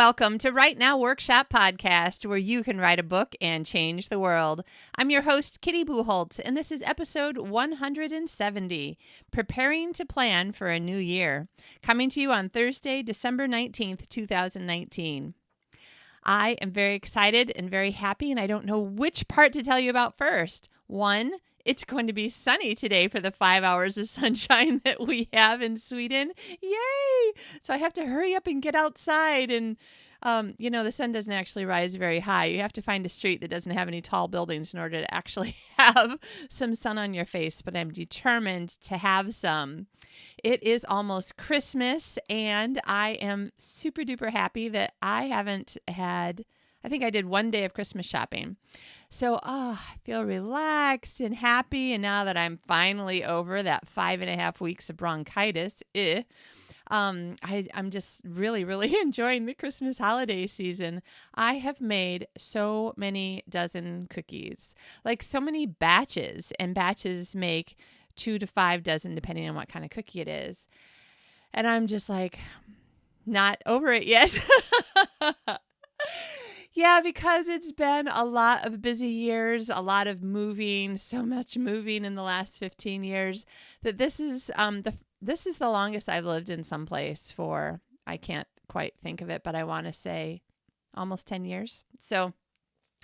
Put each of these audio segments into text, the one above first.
Welcome to Right Now Workshop Podcast, where you can write a book and change the world. I'm your host, Kitty Bucholtz, and this is episode 170, Preparing to Plan for a New Year, coming to you on Thursday, December 19th, 2019. I am very excited and very happy, and I don't know which part to tell you about first. One, it's going to be sunny today for the 5 hours of sunshine that we have in Sweden. Yay! So I have to hurry up and get outside. And, the sun doesn't actually rise very high. You have to find a street that doesn't have any tall buildings in order to actually have some sun on your face. But I'm determined to have some. It is almost Christmas, and I am super duper happy that I think I did one day of Christmas shopping. So, I feel relaxed and happy. And now that I'm finally over that 5.5 weeks of bronchitis, I'm just really, really enjoying the Christmas holiday season. I have made so many dozen cookies, like so many batches, and batches make 2 to 5 dozen, depending on what kind of cookie it is. And I'm just like, not over it yet. Yeah, because it's been a lot of busy years, a lot of moving, so much moving in the last 15 years that this is the longest I've lived in some place for, I can't quite think of it, but I want to say almost 10 years. So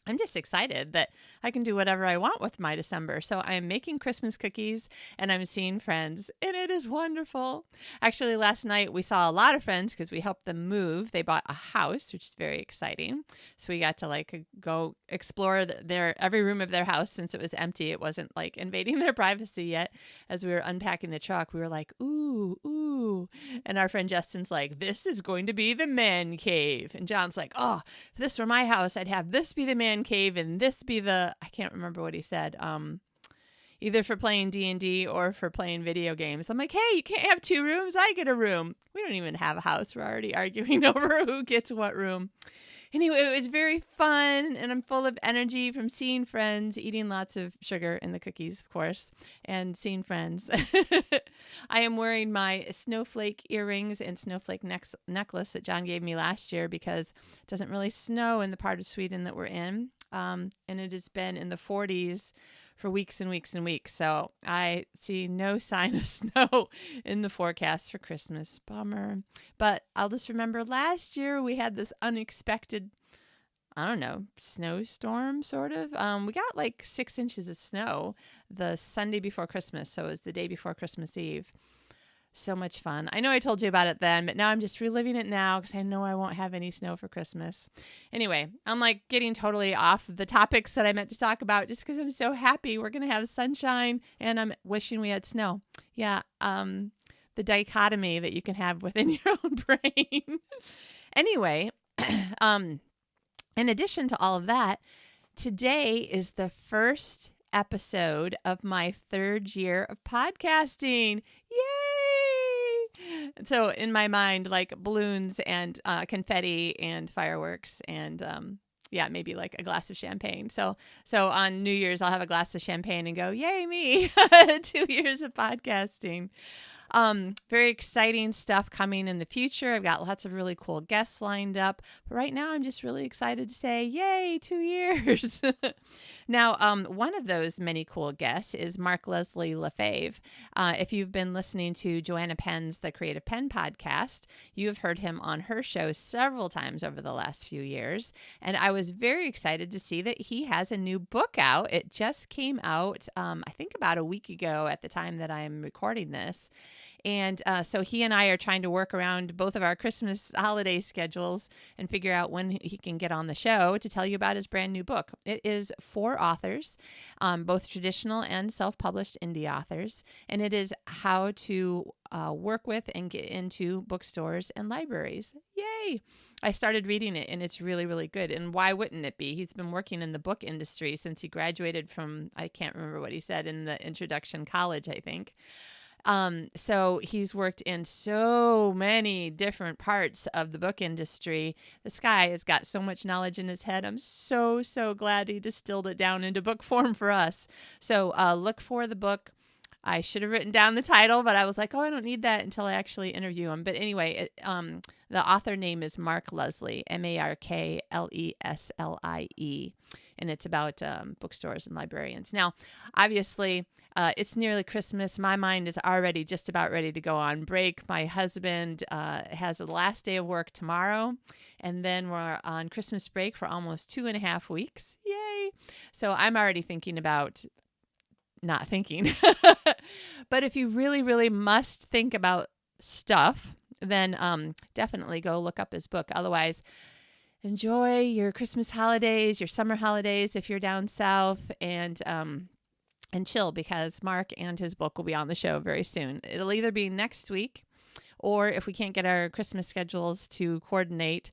I'm just excited that I can do whatever I want with my December. So I'm making Christmas cookies and I'm seeing friends, and it is wonderful. Actually, last night we saw a lot of friends because we helped them move. They bought a house, which is very exciting. So we got to go explore every room of their house since it was empty. It wasn't invading their privacy yet. As we were unpacking the truck, we were like, ooh, ooh. And our friend Justin's like, this is going to be the man cave. And John's like, oh, if this were my house, I'd have this be the man cave and this be the, I can't remember what he said, either for playing D&D or for playing video games. I'm like, hey, you can't have 2 rooms. I get a room. We don't even have a house. We're already arguing over who gets what room. Anyway, it was very fun, and I'm full of energy from seeing friends, eating lots of sugar in the cookies, of course, and seeing friends. I am wearing my snowflake earrings and snowflake necklace that John gave me last year because it doesn't really snow in the part of Sweden that we're in, and it has been in the 40s for weeks and weeks and weeks. So I see no sign of snow in the forecast for Christmas. Bummer. But I'll just remember last year we had this unexpected, snowstorm sort of. We got 6 inches of snow the Sunday before Christmas. So it was the day before Christmas Eve. So much fun. I know I told you about it then, but now I'm just reliving it now because I know I won't have any snow for Christmas. Anyway, I'm getting totally off the topics that I meant to talk about just because I'm so happy we're going to have sunshine and I'm wishing we had snow. Yeah, the dichotomy that you can have within your own brain. Anyway, in addition to all of that, today is the first episode of my 3rd year of podcasting. Yay! So in my mind, balloons and confetti and fireworks and maybe a glass of champagne. So on New Year's, I'll have a glass of champagne and go, yay me, 2 years of podcasting. Very exciting stuff coming in the future. I've got lots of really cool guests lined up. But right now, I'm just really excited to say, yay, 2 years. Now, one of those many cool guests is Mark Leslie Lefebvre. If you've been listening to Joanna Penn's The Creative Pen podcast, you have heard him on her show several times over the last few years. And I was very excited to see that he has a new book out. It just came out, I think about a week ago at the time that I'm recording this. And so he and I are trying to work around both of our Christmas holiday schedules and figure out when he can get on the show to tell you about his brand new book. It is 4 authors, both traditional and self-published indie authors, and it is how to work with and get into bookstores and libraries. Yay! I started reading it, and it's really, really good. And why wouldn't it be? He's been working in the book industry since he graduated from, I can't remember what he said, in the introduction college, I think. So he's worked in so many different parts of the book industry. This guy has got so much knowledge in his head. I'm so, so glad he distilled it down into book form for us. So look for the book I should have written down the title, but I was like, oh, I don't need that until I actually interview him. But anyway, the author name is Mark Leslie, Markleslie, and it's about bookstores and librarians. Now, obviously, it's nearly Christmas. My mind is already just about ready to go on break. My husband has the last day of work tomorrow, and then we're on Christmas break for almost 2.5 weeks. Yay! So I'm already thinking about not thinking. But if you really, really must think about stuff, then definitely go look up his book. Otherwise, enjoy your Christmas holidays, your summer holidays if you're down south, and chill, because Mark and his book will be on the show very soon. It'll either be next week, or if we can't get our Christmas schedules to coordinate,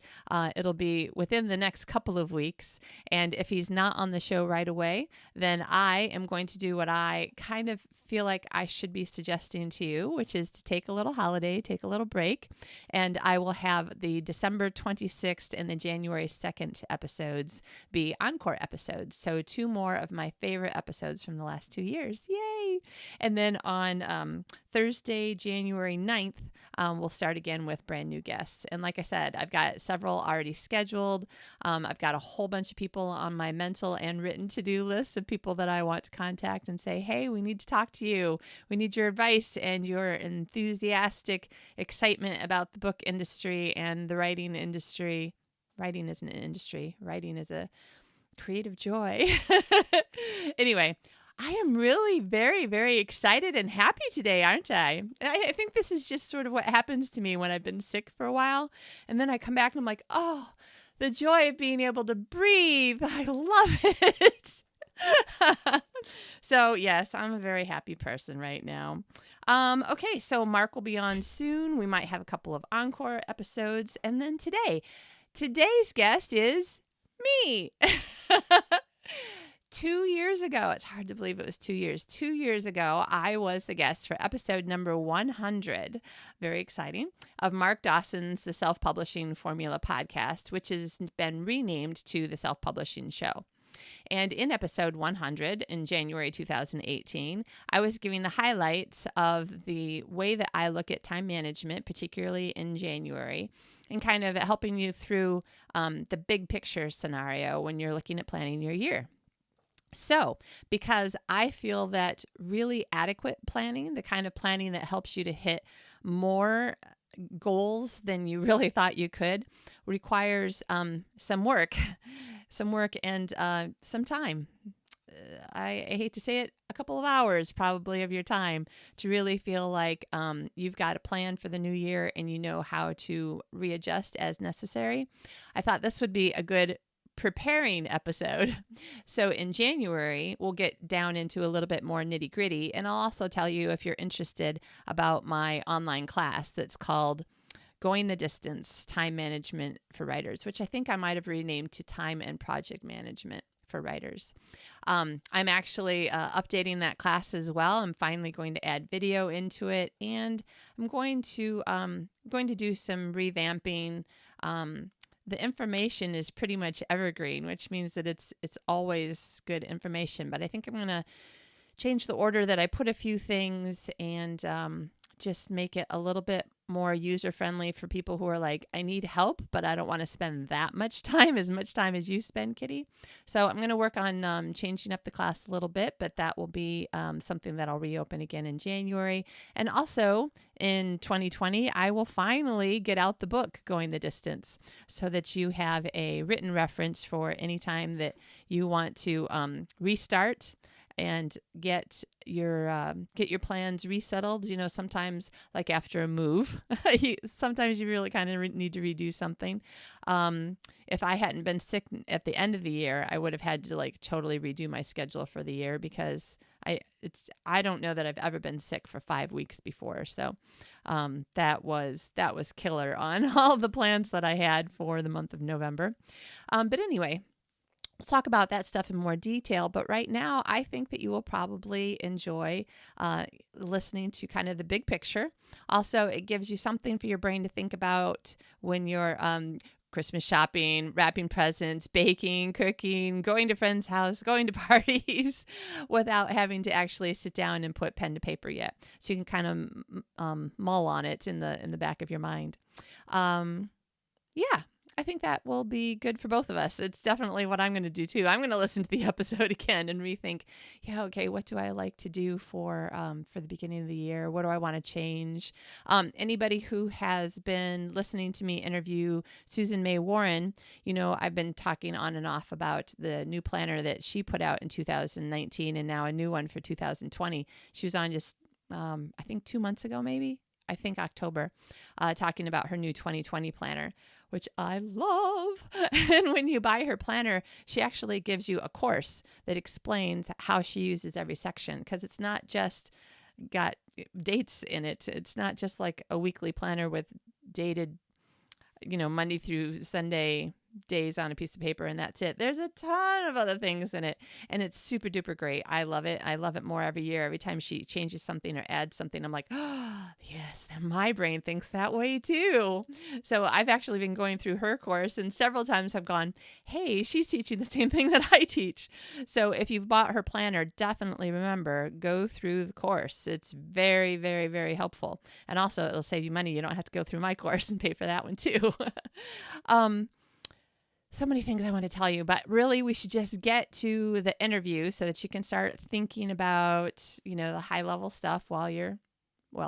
it'll be within the next couple of weeks. And if he's not on the show right away, then I am going to do what I kind of feel like I should be suggesting to you, which is to take a little holiday, take a little break. And I will have the December 26th and the January 2nd episodes be encore episodes. So 2 more of my favorite episodes from the last 2 years. Yay! And then on Thursday, January 9th, we'll start again with brand new guests. And like I said, I've got several already scheduled. I've got a whole bunch of people on my mental and written to-do list of people that I want to contact and say, hey, we need to talk to you. We need your advice and your enthusiastic excitement about the book industry and the writing industry. Writing isn't an industry. Writing is a creative joy. Anyway, I am really very, very excited and happy today, aren't I? I think this is just sort of what happens to me when I've been sick for a while. And then I come back and I'm like, oh, the joy of being able to breathe. I love it. So, yes, I'm a very happy person right now. Okay, so Mark will be on soon. We might have a couple of encore episodes. And then today's guest is me. 2 years ago, it's hard to believe it was 2 years. 2 years ago, I was the guest for episode number 100, very exciting, of Mark Dawson's The Self-Publishing Formula podcast, which has been renamed to The Self-Publishing Show. And in episode 100 in January 2018, I was giving the highlights of the way that I look at time management, particularly in January, and kind of helping you through the big picture scenario when you're looking at planning your year. So, because I feel that really adequate planning, the kind of planning that helps you to hit more goals than you really thought you could, requires some work and some time. I hate to say it, a couple of hours probably of your time to really feel like you've got a plan for the new year and you know how to readjust as necessary. I thought this would be a good preparing episode. So in January, we'll get down into a little bit more nitty gritty. And I'll also tell you, if you're interested, about my online class that's called Going the Distance, Time Management for Writers, which I think I might have renamed to Time and Project Management for Writers. I'm actually updating that class as well. I'm finally going to add video into it, and I'm going to do some revamping. The information is pretty much evergreen, which means that it's always good information. But I think I'm going to change the order that I put a few things and just make it a little bit more user-friendly for people who are like, I need help, but I don't want to spend that much time, as much time as you spend, Kitty. So I'm going to work on changing up the class a little bit, but that will be something that I'll reopen again in January. And also in 2020, I will finally get out the book Going the Distance so that you have a written reference for any time that you want to restart and get your plans resettled. You know, sometimes, like after a move, sometimes you really kind of need to redo something. If I hadn't been sick at the end of the year, I would have had to like totally redo my schedule for the year, because I don't know that I've ever been sick for 5 weeks before. So that was killer on all the plans that I had for the month of November. But anyway, we'll talk about that stuff in more detail, but right now I think that you will probably enjoy listening to kind of the big picture. Also, it gives you something for your brain to think about when you're Christmas shopping, wrapping presents, baking, cooking, going to friends' house, going to parties without having to actually sit down and put pen to paper yet. So you can kind of mull on it in the back of your mind. Yeah, I think that will be good for both of us. It's definitely what I'm going to do too. I'm going to listen to the episode again and rethink, yeah, okay, what do I like to do for the beginning of the year? What do I want to change? Anybody who has been listening to me interview Susan May Warren, I've been talking on and off about the new planner that she put out in 2019 and now a new one for 2020. She was on just, I think 2 months ago, maybe. I think October, talking about her new 2020 planner, which I love. And when you buy her planner, she actually gives you a course that explains how she uses every section, because it's not just got dates in it. It's not just like a weekly planner with dated, Monday through Sunday days on a piece of paper and that's it. There's a ton of other things in it and it's super duper great. I love it. I love it more every year. Every time she changes something or adds something, I'm like, oh, yes, my brain thinks that way too. So I've actually been going through her course and several times I've gone, hey, she's teaching the same thing that I teach. So if you've bought her planner, definitely remember, go through the course. It's very, very, very helpful. And also it'll save you money. You don't have to go through my course and pay for that one too. So many things I want to tell you, but really we should just get to the interview so that you can start thinking about, the high level stuff while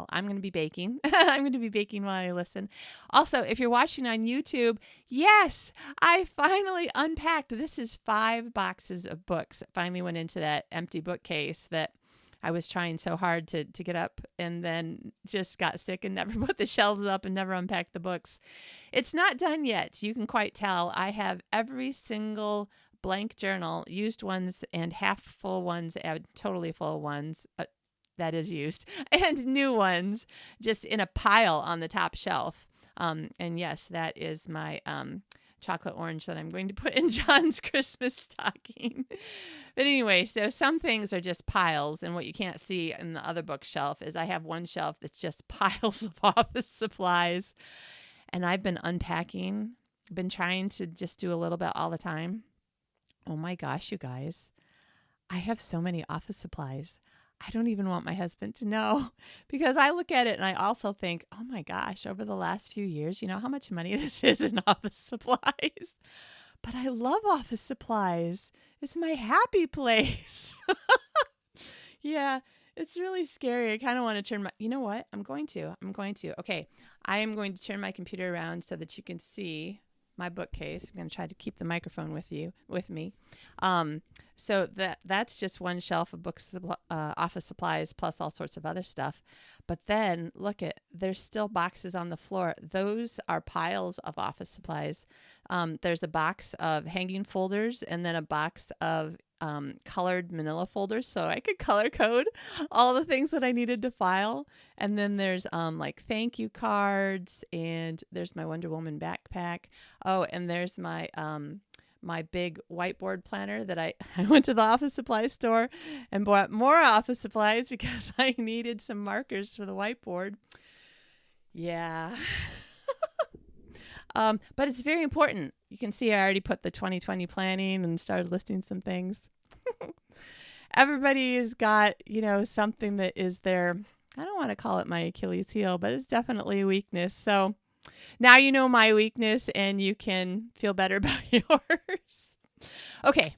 I'm going to be baking. I'm going to be baking while I listen. Also, if you're watching on YouTube, yes, I finally unpacked. This is 5 boxes of books. It finally went into that empty bookcase that I was trying so hard to get up and then just got sick and never put the shelves up and never unpacked the books. It's not done yet. You can quite tell. I have every single blank journal, used ones and half full ones, totally full ones, that is used, and new ones just in a pile on the top shelf. And yes, that is my chocolate orange that I'm going to put in John's Christmas stocking. But anyway, so some things are just piles, and what you can't see in the other bookshelf is I have one shelf that's just piles of office supplies, and I've been unpacking, been trying to just do a little bit all the time. Oh my gosh, you guys, I have so many office supplies. I don't even want my husband to know, because I look at it and I also think, oh my gosh, over the last few years, how much money this is in office supplies. But I love office supplies. It's my happy place. Yeah, it's really scary. I kind of want to turn you know what? I'm going to. Okay, I am going to turn my computer around so that you can see my bookcase. I'm going to try to keep the microphone with me. So that's just one shelf of books, office supplies, plus all sorts of other stuff. But then there's still boxes on the floor. Those are piles of office supplies. There's a box of hanging folders and then a box of colored manila folders, so I could color code all the things that I needed to file. And then there's thank you cards, and there's my Wonder Woman backpack. Oh, and there's my my big whiteboard planner that I went to the office supply store and bought more office supplies because I needed some markers for the whiteboard. Yeah. But it's very important. You can see I already put the 2020 planning and started listing some things. Everybody has got, something that is their, I don't want to call it my Achilles heel, but it's definitely a weakness. So now you know my weakness and you can feel better about yours. Okay.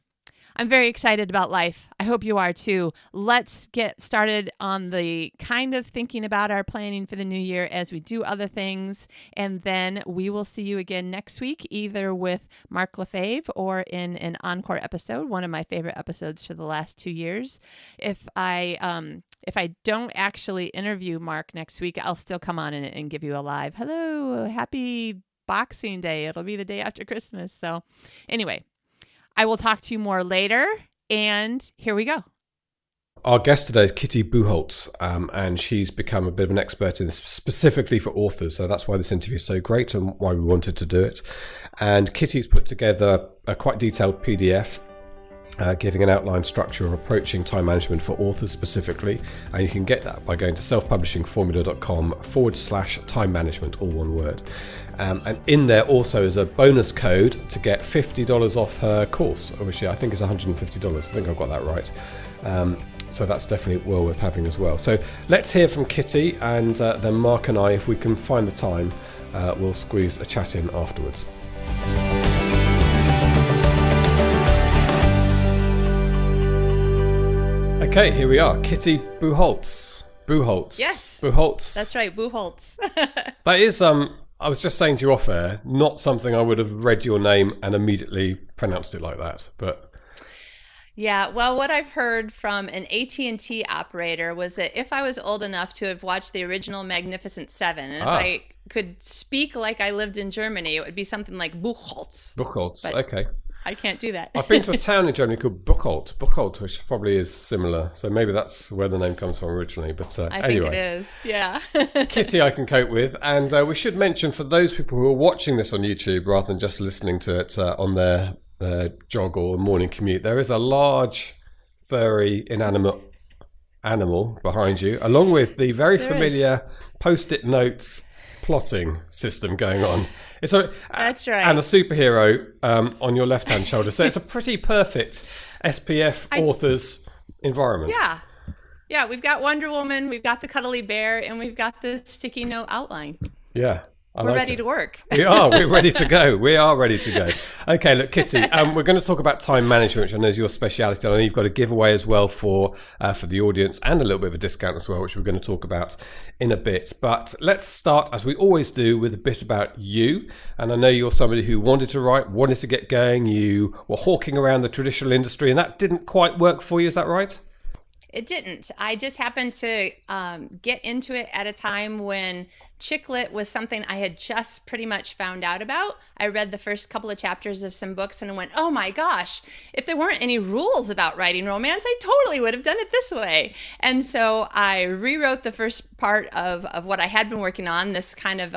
I'm very excited about life. I hope you are too. Let's get started on the kind of thinking about our planning for the new year as we do other things. And then we will see you again next week, either with Mark Lefebvre or in an encore episode, one of my favorite episodes for the last 2 years. If I don't actually interview Mark next week, I'll still come on and give you a live, hello, happy Boxing Day. It'll be the day after Christmas. So anyway, I will talk to you more later, and here we go. Our guest today is Kitty Bucholtz, and she's become a bit of an expert in this specifically for authors, so that's why this interview is so great and why we wanted to do it. And Kitty's put together a quite detailed PDF giving an outline structure of approaching time management for authors specifically. And you can get that by going to selfpublishingformula.com/time management, all one word. And in there also is a bonus code to get $50 off her course, which I think is $150. I think I've got that right. So that's definitely well worth having as well. So let's hear from Kitty, and then Mark and I, if we can find the time, we'll squeeze a chat in afterwards. Okay, here we are. Kitty Bucholtz. Yes. Bucholtz. That's right, Bucholtz. That is, I was just saying to you off air, not something I would have read your name and immediately pronounced it like that, but... Yeah, well, what I've heard from an AT&T operator was that if I was old enough to have watched the original Magnificent Seven, and if I could speak like I lived in Germany, it would be something like Bucholtz. Bucholtz, but okay. I can't do that. I've been to a town in Germany called Bucholtz, which probably is similar. So maybe that's where the name comes from originally. But I anyway. think it is, yeah. Kitty I can cope with. And we should mention for those people who are watching this on YouTube rather than just listening to it on their jog or morning commute, there is a large, furry, inanimate animal behind you, along with the very familiar Post-it notes plotting system going on. That's right. And a superhero on your left-hand shoulder. So it's a pretty perfect SPF author's environment. Yeah. Yeah, we've got Wonder Woman, we've got the cuddly bear, and we've got the sticky note outline. Yeah. We're ready to work. We're ready to go. We are ready to go. Okay, look, Kitty, we're going to talk about time management, which I know is your speciality. I know you've got a giveaway as well for the audience, and a little bit of a discount as well, which we're going to talk about in a bit. But let's start, as we always do, with a bit about you. And I know you're somebody who wanted to write, wanted to get going. You were hawking around the traditional industry, and that didn't quite work for you. Is that right? It didn't. I just happened to get into it at a time when chick lit was something I had just pretty much found out about. I read the first couple of chapters of some books and I went, oh my gosh, if there weren't any rules about writing romance, I totally would have done it this way. And so I rewrote the first part of what I had been working on, this kind of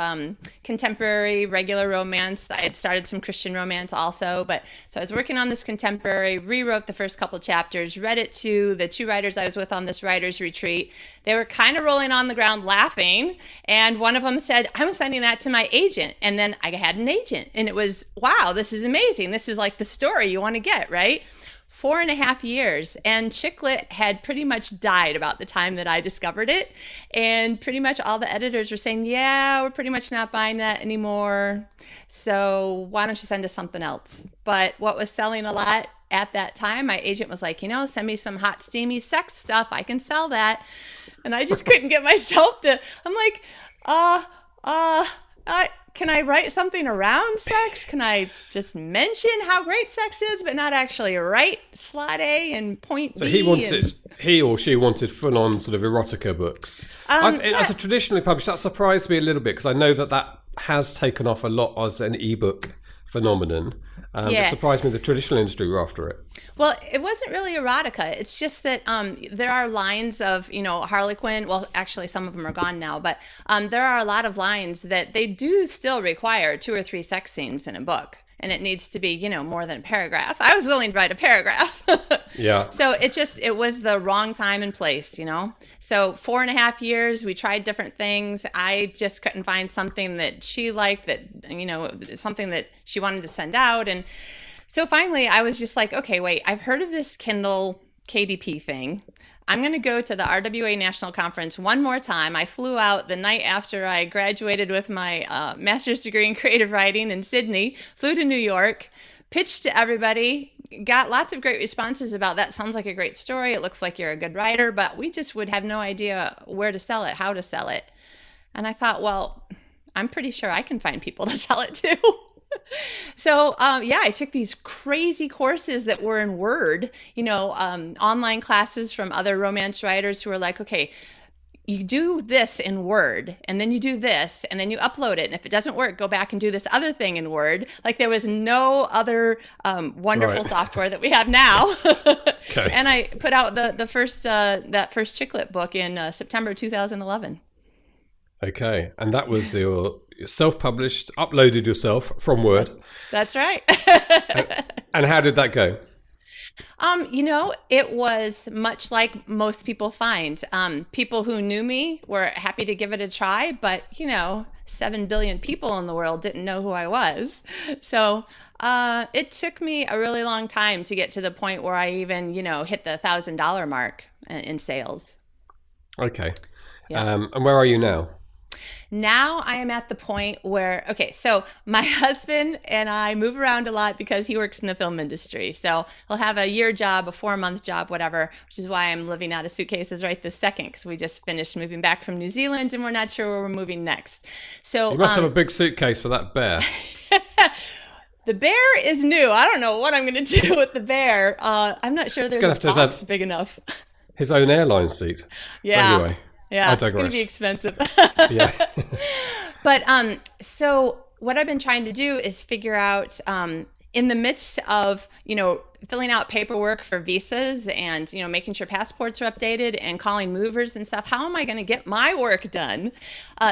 contemporary regular romance. I had started some Christian romance also, but so I was working on this contemporary, rewrote the first couple of chapters, read it to the two writers I was with on this writer's retreat. They were kind of rolling on the ground laughing, and one of them said, I'm sending that to my agent. And then I had an agent, and it was, wow, this is amazing. This is like the story you want to get, right? 4.5 years, and chick lit had pretty much died about the time that I discovered it. And pretty much all the editors were saying, yeah, we're pretty much not buying that anymore. So why don't you send us something else? But what was selling a lot at that time, my agent was like, send me some hot, steamy sex stuff. I can sell that. And I just couldn't get myself to, I'm like, can I write something around sex? Can I just mention how great sex is, but not actually write slot A and point so B? He or she wanted full-on sort of erotica books. As a traditionally published, that surprised me a little bit because I know that has taken off a lot as an ebook phenomenon. It surprised me the traditional industry were after it. Well, it wasn't really erotica. It's just that there are lines of, Harlequin. Well, actually, some of them are gone now. But there are a lot of lines that they do still require 2 or 3 sex scenes in a book. And it needs to be, more than a paragraph. I was willing to write a paragraph. Yeah. So it was the wrong time and place, So 4.5 years, we tried different things. I just couldn't find something that she liked, that, something that she wanted to send out. And so finally I was just like, okay, wait, I've heard of this Kindle KDP thing. I'm going to go to the RWA National Conference one more time. I flew out the night after I graduated with my master's degree in creative writing in Sydney, flew to New York, pitched to everybody, got lots of great responses about that. Sounds like a great story. It looks like you're a good writer, but we just would have no idea where to sell it, how to sell it. And I thought, well, I'm pretty sure I can find people to sell it to. So, I took these crazy courses that were in Word, online classes from other romance writers who were like, okay, you do this in Word, and then you do this, and then you upload it. And if it doesn't work, go back and do this other thing in Word. Like there was no other wonderful software that we have now. Okay. And I put out the first that first chick lit book in September 2011. Okay, and that was your self-published, uploaded yourself from Word. That's right. And how did that go? It was much like most people find. People who knew me were happy to give it a try, but 7 billion people in the world didn't know who I was. So it took me a really long time to get to the point where I even, hit the $1,000 mark in sales. Okay. Yeah. And where are you now? Now I am at the point where, so my husband and I move around a lot because he works in the film industry. So he'll have a year job, a 4-month job, whatever, which is why I'm living out of suitcases right this second, because we just finished moving back from New Zealand and we're not sure where we're moving next. So you must have a big suitcase for that bear. The bear is new. I don't know what I'm going to do with the bear. I'm not sure there's a box big enough. His own airline seat. Yeah. But anyway. Yeah, it's going to be expensive. Yeah. But so what I've been trying to do is figure out in the midst of, filling out paperwork for visas and, making sure passports are updated and calling movers and stuff, how am I going to get my work done?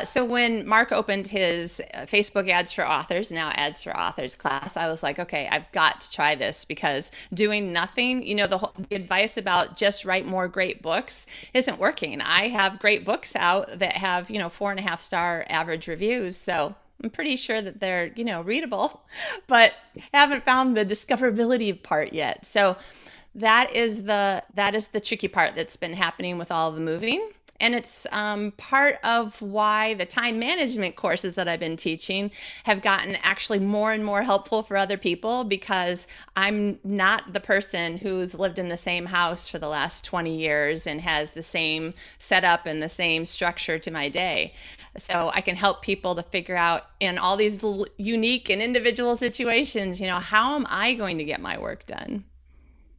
So when Mark opened his Facebook Ads for Authors, now Ads for Authors class, I was like, okay, I've got to try this, because doing nothing, the advice about just write more great books isn't working. I have great books out that have, 4.5-star average reviews. So I'm pretty sure that they're, readable, but haven't found the discoverability part yet. So that is the tricky part that's been happening with all the moving. And it's part of why the time management courses that I've been teaching have gotten actually more and more helpful for other people, because I'm not the person who's lived in the same house for the last 20 years and has the same setup and the same structure to my day. So I can help people to figure out in all these unique and individual situations, how am I going to get my work done?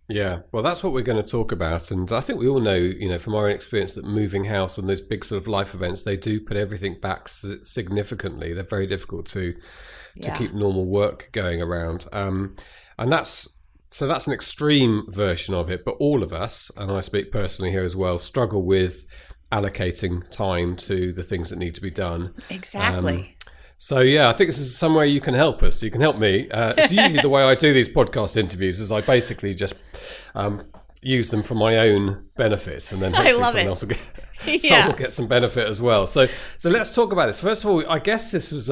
Yeah, well, that's what we're going to talk about. And I think we all know, from our own experience, that moving house and those big sort of life events, they do put everything back significantly. They're very difficult to keep normal work going around. And that's an extreme version of it. But all of us, and I speak personally here as well, struggle with allocating time to the things that need to be done. Exactly. So I think this is somewhere you can help us. You can help me. It's usually the way I do these podcast interviews is I basically just use them for my own benefit, and then hopefully someone else will get some benefit as well. So let's talk about this. First of all, I guess this was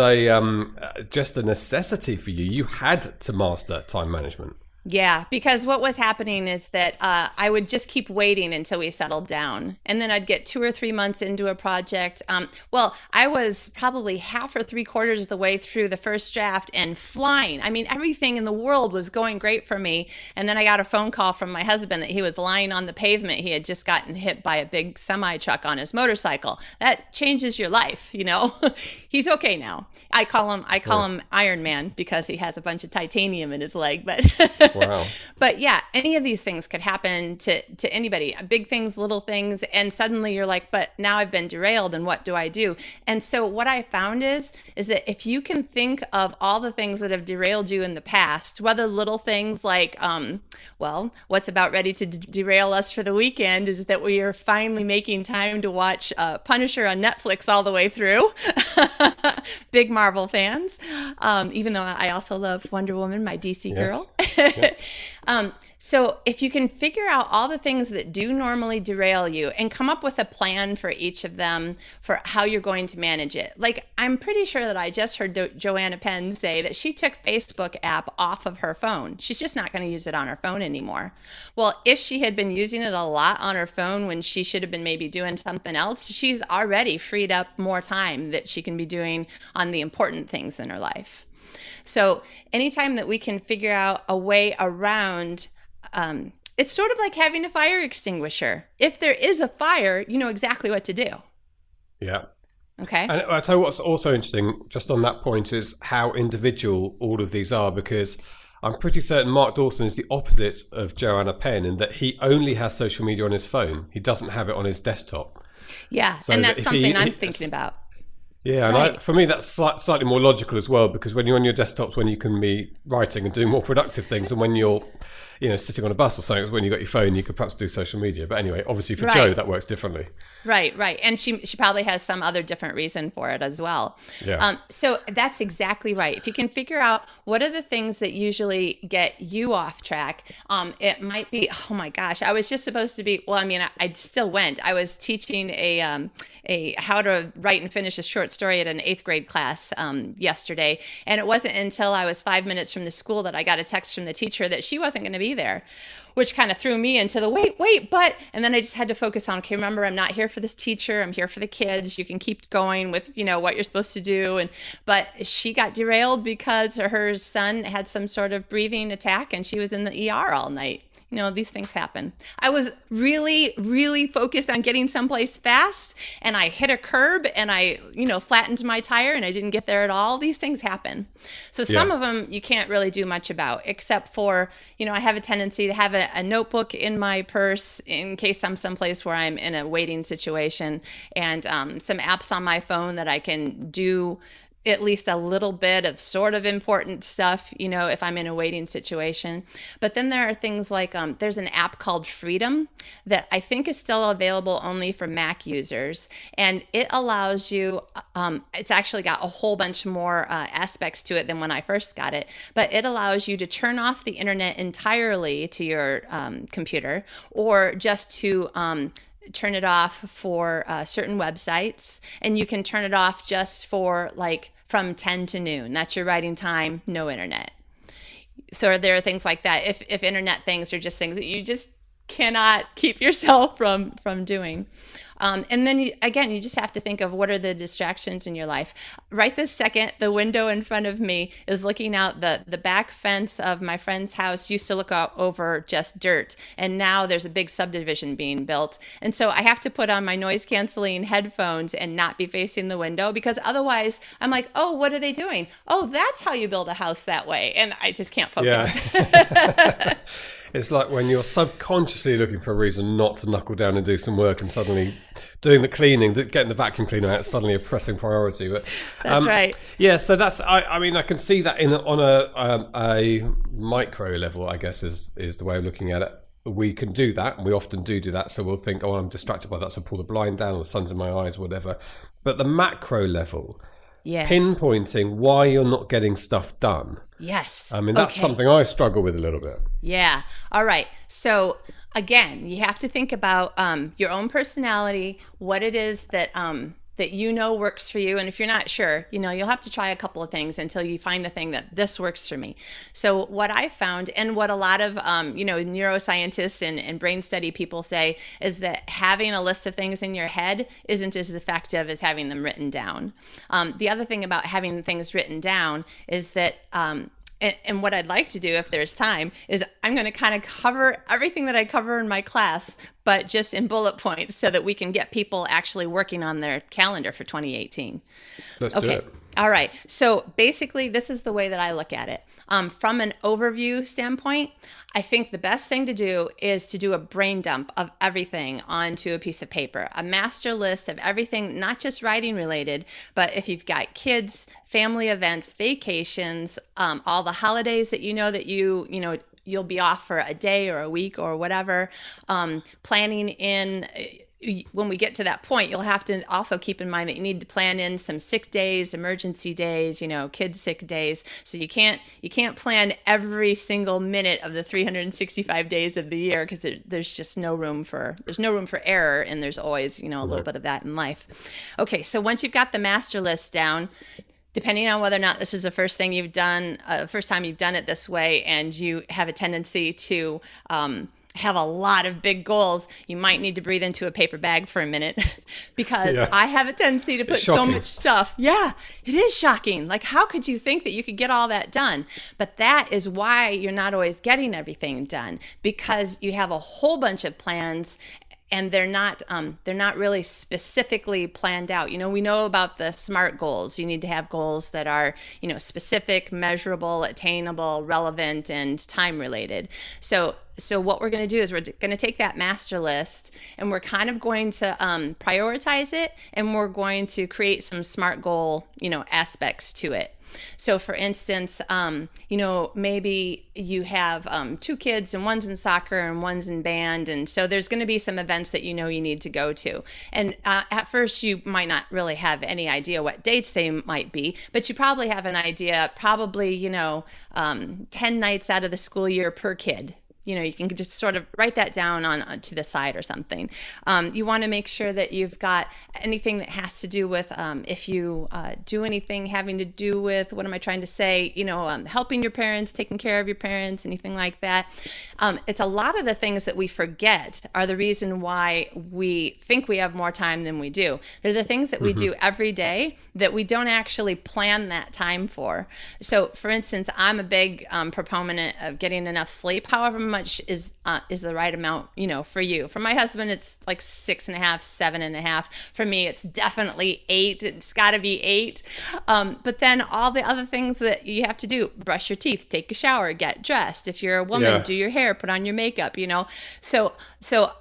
just a necessity for you. You had to master time management. Yeah, because what was happening is that I would just keep waiting until we settled down. And then I'd get 2 or 3 months into a project. I was probably half or 3/4 of the way through the first draft and flying. I mean, everything in the world was going great for me. And then I got a phone call from my husband that he was lying on the pavement. He had just gotten hit by a big semi truck on his motorcycle. That changes your life, He's okay now. I call him Iron Man because he has a bunch of titanium in his leg, but wow. But yeah, any of these things could happen to anybody, big things, little things. And suddenly you're like, but now I've been derailed and what do I do? And so what I found is that if you can think of all the things that have derailed you in the past, whether little things like, what's about ready to derail us for the weekend is that we are finally making time to watch Punisher on Netflix all the way through. Big Marvel fans, even though I also love Wonder Woman, my DC girl. Yep. So if you can figure out all the things that do normally derail you and come up with a plan for each of them for how you're going to manage it. Like, I'm pretty sure that I just heard Joanna Penn say that she took Facebook app off of her phone. She's just not going to use it on her phone anymore. Well, if she had been using it a lot on her phone when she should have been maybe doing something else, she's already freed up more time that she can be doing on the important things in her life. So anytime that we can figure out a way around, it's sort of like having a fire extinguisher. If there is a fire, you know exactly what to do. Yeah. Okay. And I'll tell you what's also interesting just on that point is how individual all of these are, because I'm pretty certain Mark Dawson is the opposite of Joanna Penn in that he only has social media on his phone. He doesn't have it on his desktop. Yeah, so and that's something I'm thinking about. Yeah, and right. For me, that's slightly more logical as well, because when you're on your desktops, when you can be writing and doing more productive things, and when you're sitting on a bus or something. When you got your phone, you could perhaps do social media. But anyway, obviously for Right. Jo, that works differently. Right. And she probably has some other different reason for it as well. Yeah. So that's exactly right. If you can figure out what are the things that usually get you off track, it might be, oh my gosh, I was just supposed to be, well, I mean, I still went. I was teaching a how to write and finish a short story at an 8th grade class yesterday. And it wasn't until I was 5 minutes from the school that I got a text from the teacher that she wasn't going to be there, which kind of threw me into the but, and then I just had to focus on, okay, remember, I'm not here for this teacher. I'm here for the kids. You can keep going with, what you're supposed to do. But she got derailed because her son had some sort of breathing attack and she was in the ER all night. These things happen. I was really, really focused on getting someplace fast, and I hit a curb and I, flattened my tire and I didn't get there at all. These things happen. So some of them you can't really do much about, except for, I have a tendency to have a notebook in my purse in case I'm someplace where I'm in a waiting situation, and some apps on my phone that I can do at least a little bit of sort of important stuff, if I'm in a waiting situation. But then there are things like, there's an app called Freedom that I think is still available only for Mac users. And it allows you, it's actually got a whole bunch more aspects to it than when I first got it, but it allows you to turn off the internet entirely to your computer, or just to turn it off for certain websites, and you can turn it off just for from 10 to noon. That's your writing time, no internet. So there are things like that. If internet things are just things that you just cannot keep yourself from doing. And then, you just have to think of what are the distractions in your life. Right this second, the window in front of me is looking out. The back fence of my friend's house used to look out over just dirt, and now there's a big subdivision being built. And so I have to put on my noise-canceling headphones and not be facing the window, because otherwise I'm like, oh, what are they doing? Oh, that's how you build a house that way. And I just can't focus. Yeah. It's like when you're subconsciously looking for a reason not to knuckle down and do some work, and suddenly doing the cleaning, getting the vacuum cleaner out is suddenly a pressing priority. But that's right. Yeah, so that's I mean I can see that on a micro level, I guess is the way of looking at it. We can do that, and we often do that. So we'll think, oh, I'm distracted by that, so pull the blind down, or the sun's in my eyes, whatever. But the macro level, pinpointing why you're not getting stuff done. Yes. I mean, that's something I struggle with a little bit. Yeah. All right. So again, you have to think about your own personality, what it is that works for you. And if you're not sure, you'll have to try a couple of things until you find the thing that this works for me. So what I found, and what a lot of, neuroscientists and brain study people say, is that having a list of things in your head isn't as effective as having them written down. The other thing about having things written down is that, and what I'd like to do if there's time is I'm going to kind of cover everything that I cover in my class, but just in bullet points, so that we can get people actually working on their calendar for 2018. Let's do it. All right. So basically, this is the way that I look at it. From an overview standpoint, I think the best thing to do is to do a brain dump of everything onto a piece of paper, a master list of everything, not just writing related, but if you've got kids, family events, vacations, all the holidays that you'll be off for a day or a week or whatever, planning in. When we get to that point, you'll have to also keep in mind that you need to plan in some sick days, emergency days, kids' sick days. So you can't plan every single minute of the 365 days of the year, because there's just no room for error, and there's always a little bit of that in life. Okay, so once you've got the master list down, depending on whether or not this is the first time you've done it this way, and you have a tendency to have a lot of big goals, you might need to breathe into a paper bag for a minute, because I have a tendency to put so much stuff. Yeah, it is shocking. Like, how could you think that you could get all that done? But that is why you're not always getting everything done, because you have a whole bunch of plans, and they're not really specifically planned out. We know about the SMART goals. You need to have goals that are, specific, measurable, attainable, relevant, and time related. So what we're going to do is we're going to take that master list, and we're kind of going to prioritize it, and we're going to create some SMART goal, aspects to it. So for instance, maybe you have 2 kids and one's in soccer and one's in band. And so there's going to be some events that you need to go to. And at first you might not really have any idea what dates they might be, but you probably have an idea, probably, 10 nights out of the school year per kid. You can just sort of write that down on to the side or something. You want to make sure that you've got anything that has to do with if you do anything having to do with, what am I trying to say? Helping your parents, taking care of your parents, anything like that. It's a lot of the things that we forget are the reason why we think we have more time than we do. They're the things that we do every day that we don't actually plan that time for. So, for instance, I'm a big proponent of getting enough sleep. However much is the right amount, for you. For my husband, it's like 6.5, 7.5. For me, it's definitely 8. It's got to be 8. But then all the other things that you have to do: brush your teeth, take a shower, get dressed. If you're a woman, do your hair, put on your makeup. So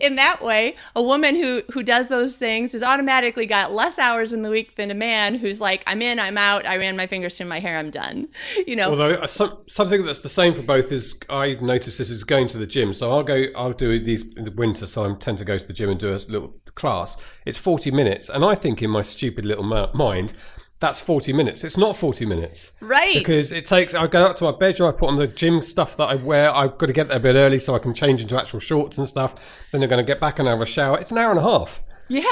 in that way, a woman who does those things has automatically got less hours in the week than a man who's like, I'm in, I'm out, I ran my fingers through my hair, I'm done. Although something that's the same for both is, I've noticed this, is going to the gym. So I'll do these in the winter, so I tend to go to the gym and do a little class. It's 40 minutes, and I think in my stupid little mind, that's 40 minutes. It's not 40 minutes. Right. Because I go up to my bedroom, I put on the gym stuff that I wear. I've got to get there a bit early so I can change into actual shorts and stuff. Then I'm going to get back and have a shower. It's an hour and a half. Yeah.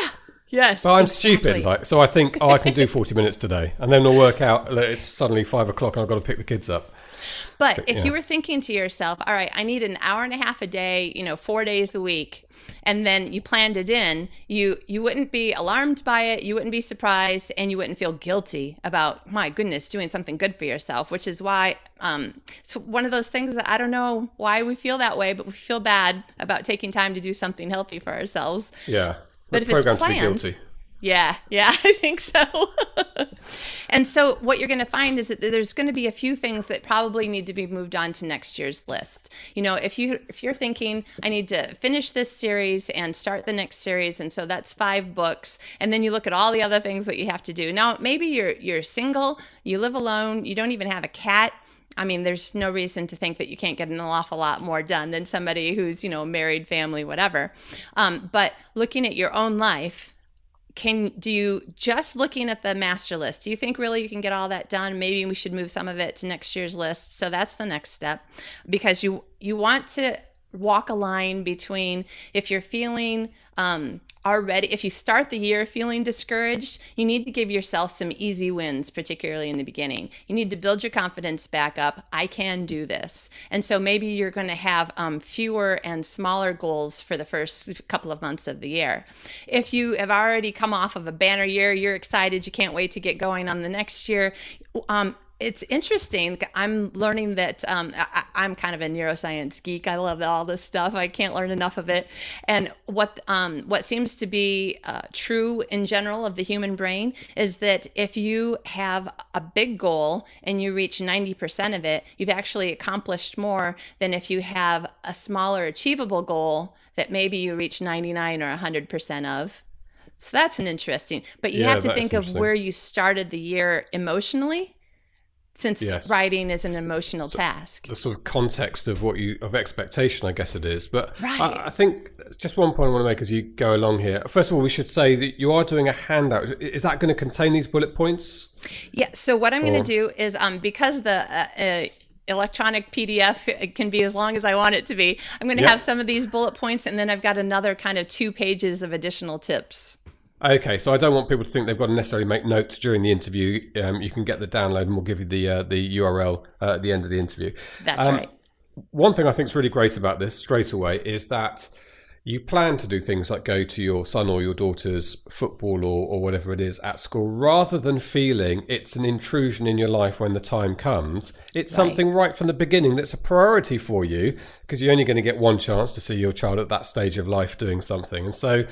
Yes. But I'm stupid. So I think, I can do 40 minutes today. And then I'll work out, it's suddenly 5 o'clock and I've got to pick the kids up. But if you were thinking to yourself, all right, I need an hour and a half a day, 4 days a week, and then you planned it in, you wouldn't be alarmed by it, you wouldn't be surprised, and you wouldn't feel guilty about, my goodness, doing something good for yourself, which is why it's one of those things that I don't know why we feel that way, but we feel bad about taking time to do something healthy for ourselves. Yeah. But if it's planned, to be guilty. Yeah, I think so. And so what you're going to find is that there's going to be a few things that probably need to be moved on to next year's list. If you're thinking, I need to finish this series and start the next series, and so that's 5 books, and then you look at all the other things that you have to do. Now, maybe you're single, you live alone, you don't even have a cat. I mean, there's no reason to think that you can't get an awful lot more done than somebody who's, married, family, whatever. But looking at your own life, just looking at the master list, do you think really you can get all that done? Maybe we should move some of it to next year's list. So that's the next step, because you want to walk a line between, if you're feeling if you start the year feeling discouraged, you need to give yourself some easy wins, particularly in the beginning. You need to build your confidence back up. I can do this. And so maybe you're going to have fewer and smaller goals for the first couple of months of the year. If you have already come off of a banner year, you're excited, you can't wait to get going on the next year, it's interesting. I'm learning that I'm kind of a neuroscience geek. I love all this stuff. I can't learn enough of it. And what seems to be true in general of the human brain is that if you have a big goal and you reach 90% of it, you've actually accomplished more than if you have a smaller achievable goal that maybe you reach 99 or 100% of. So that's an interesting. But you have to think of where you started the year emotionally. Since writing is an emotional task. The sort of context of of expectation, I guess it is. But right. I think just one point I want to make as you go along here. First of all, we should say that you are doing a handout. Is that going to contain these bullet points? Yeah. So what I'm going to do is because the electronic PDF can be as long as I want it to be, I'm going to have some of these bullet points, and then I've got another kind of 2 pages of additional tips. Okay, so I don't want people to think they've got to necessarily make notes during the interview. You can get the download, and we'll give you the URL at the end of the interview. That's right. One thing I think is really great about this straight away is that you plan to do things like go to your son or your daughter's football or whatever it is at school, rather than feeling it's an intrusion in your life when the time comes. It's something right from the beginning that's a priority for you, because you're only going to get one chance to see your child at that stage of life doing something. And so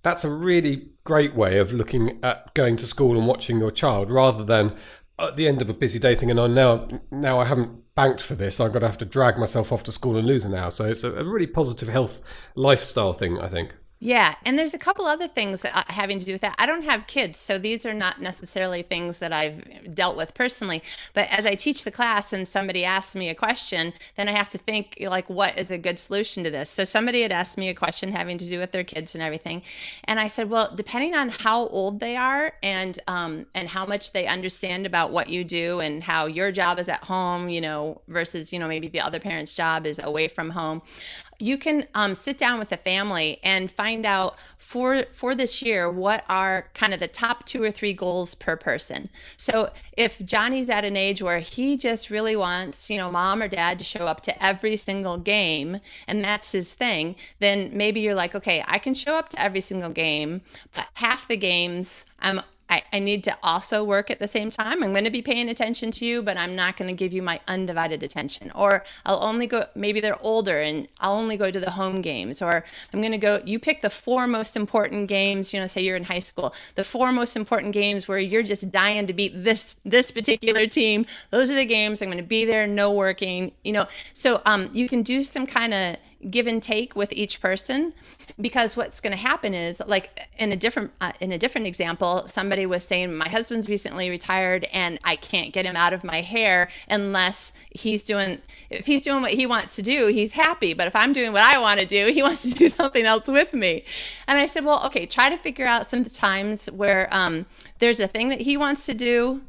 that's a really great way of looking at going to school and watching your child, rather than at the end of a busy day thinking, oh, now I haven't banked for this, I'm going to have to drag myself off to school and lose an hour. So it's a really positive health lifestyle thing, I think. Yeah, and there's a couple other things having to do with that. I don't have kids, so these are not necessarily things that I've dealt with personally. But as I teach the class and somebody asks me a question, then I have to think like, what is a good solution to this? So somebody had asked me a question having to do with their kids and everything, and I said, well, depending on how old they are and how much they understand about what you do and how your job is at home, versus maybe the other parent's job is away from home. You can sit down with a family and find out for this year what are kind of the top 2 or 3 goals per person. So if Johnny's at an age where he just really wants, mom or dad to show up to every single game, and that's his thing, then maybe you're like, okay, I can show up to every single game, but half the games I need to also work at the same time. I'm going to be paying attention to you, but I'm not going to give you my undivided attention. Or I'll only go, maybe they're older and I'll only go to the home games. Or I'm going to go, you pick the 4 most important games, say you're in high school, the 4 most important games where you're just dying to beat this particular team. Those are the games I'm going to be there, no working, So you can do some kind of give and take with each person, because what's going to happen is, like in a different example, somebody was saying, my husband's recently retired and I can't get him out of my hair unless if he's doing what he wants to do, he's happy. But if I'm doing what I want to do, he wants to do something else with me. And I said, well, okay, try to figure out some times where there's a thing that he wants to do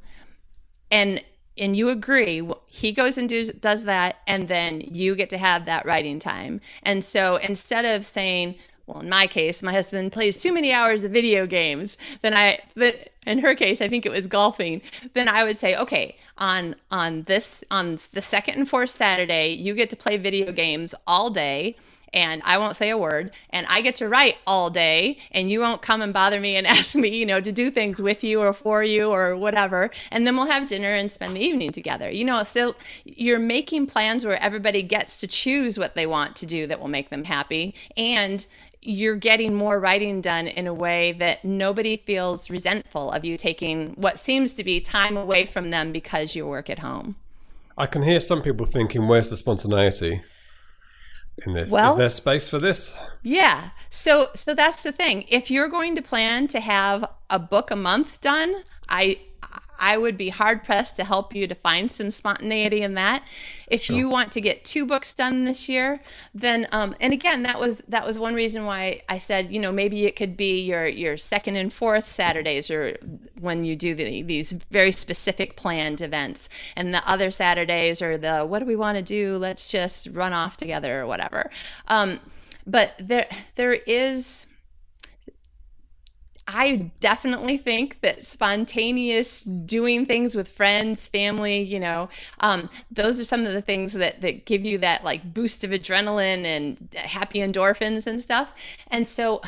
and you agree, he goes and does that, and then you get to have that writing time. And so instead of saying, well, in my case, my husband plays too many hours of video games, in her case, I think it was golfing, then I would say, okay, on the second and fourth Saturday, you get to play video games all day, and I won't say a word, and I get to write all day, and you won't come and bother me and ask me, to do things with you or for you or whatever, and then we'll have dinner and spend the evening together. So you're making plans where everybody gets to choose what they want to do that will make them happy, and you're getting more writing done in a way that nobody feels resentful of you taking what seems to be time away from them because you work at home. I can hear some people thinking, where's the spontaneity in this? Well, is there space for this? Yeah. So that's the thing. If you're going to plan to have a book a month done, I would be hard pressed to help you to find some spontaneity in that. If you want to get 2 books done this year, then and again, that was one reason why I said, maybe it could be your second and fourth Saturdays, or when you do these very specific planned events, and the other Saturdays are the what do we want to do? Let's just run off together or whatever. But there is. I definitely think that spontaneous doing things with friends, family, those are some of the things that give you that like boost of adrenaline and happy endorphins and stuff. And so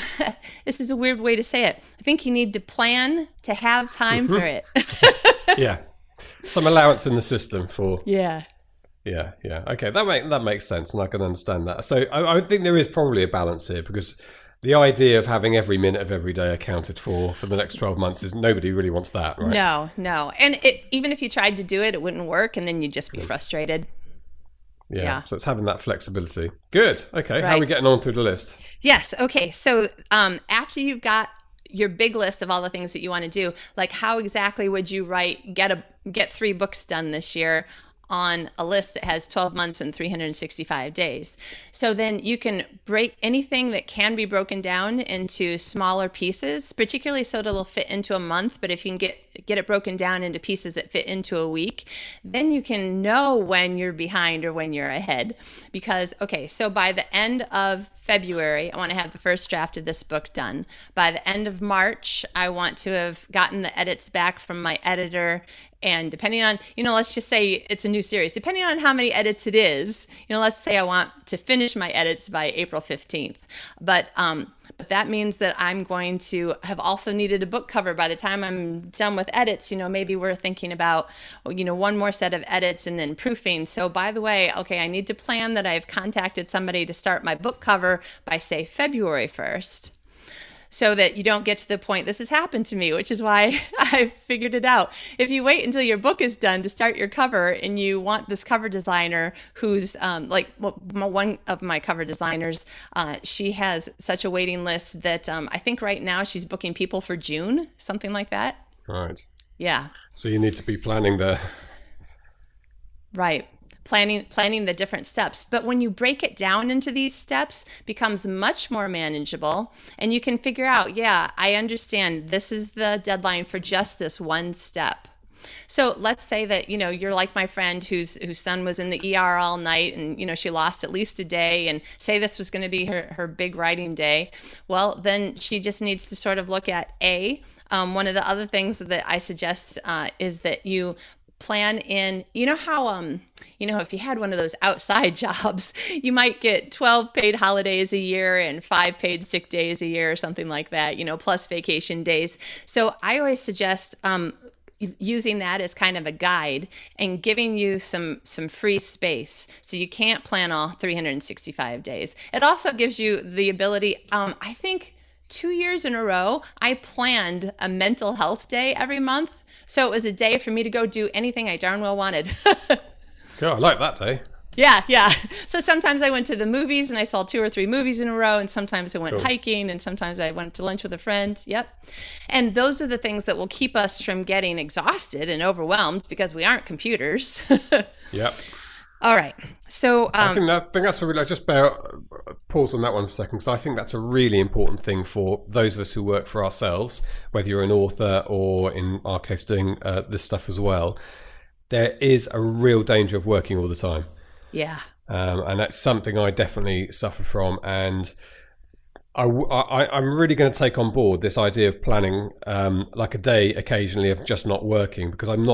this is a weird way to say it. I think you need to plan to have time for it. Yeah. Some allowance in the system for... Yeah. Yeah. Okay, that makes sense, and I can understand that. So I think there is probably a balance here, because the idea of having every minute of every day accounted for the next 12 months is, nobody really wants that, right? No. And even if you tried to do it, it wouldn't work, and then you'd just be frustrated. Yeah. So it's having that flexibility. Good. Okay. Right. How are we getting on through the list? Yes. Okay. So after you've got your big list of all the things that you want to do, like how exactly would you get 3 books done this year on a list that has 12 months and 365 days. So then you can break anything that can be broken down into smaller pieces, particularly so that it'll fit into a month. But if you can get it broken down into pieces that fit into a week, then you can know when you're behind or when you're ahead. Because, okay, so by the end of February, I want to have the first draft of this book done. By the end of March, I want to have gotten the edits back from my editor. And depending on, let's just say it's a new series. Depending on how many edits it is, let's say I want to finish my edits by April 15th. But that means that I'm going to have also needed a book cover by the time I'm done with edits. Maybe we're thinking about, one more set of edits and then proofing. So by the way, okay, I need to plan that I've contacted somebody to start my book cover by, say, February 1st. so that you don't get to the point, this has happened to me, which is why I figured it out. If you wait until your book is done to start your cover and you want this cover designer who's one of my cover designers, she has such a waiting list that I think right now she's booking people for June, something like that. Right. Yeah. So you need to be planning the... Right. Planning the different steps. But when you break it down into these steps, it becomes much more manageable, and you can figure out, yeah, I understand this is the deadline for just this one step. So let's say that, you're like my friend whose son was in the ER all night, and, she lost at least a day, and say this was going to be her big writing day. Well, then she just needs to sort of look at one of the other things that I suggest is that you plan in, how, if you had one of those outside jobs, you might get 12 paid holidays a year and 5 paid sick days a year or something like that, plus vacation days. So I always suggest using that as kind of a guide and giving you some free space so you can't plan all 365 days. It also gives you the ability, I think 2 years in a row, I planned a mental health day every month. So it was a day for me to go do anything I darn well wanted. Cool, I like that day. Yeah. So sometimes I went to the movies and I saw 2 or 3 movies in a row, and sometimes I went Cool. hiking, and sometimes I went to lunch with a friend. Yep. And those are the things that will keep us from getting exhausted and overwhelmed because we aren't computers. Yep. All right. So I think that's a really, just pause on that one for a second, because I think that's a really important thing for those of us who work for ourselves, whether you're an author or in our case doing this stuff as well. There is a real danger of working all the time. yeah. And that's something I definitely suffer from. And I'm really going to take on board this idea of planning like a day occasionally of just not working, because I'm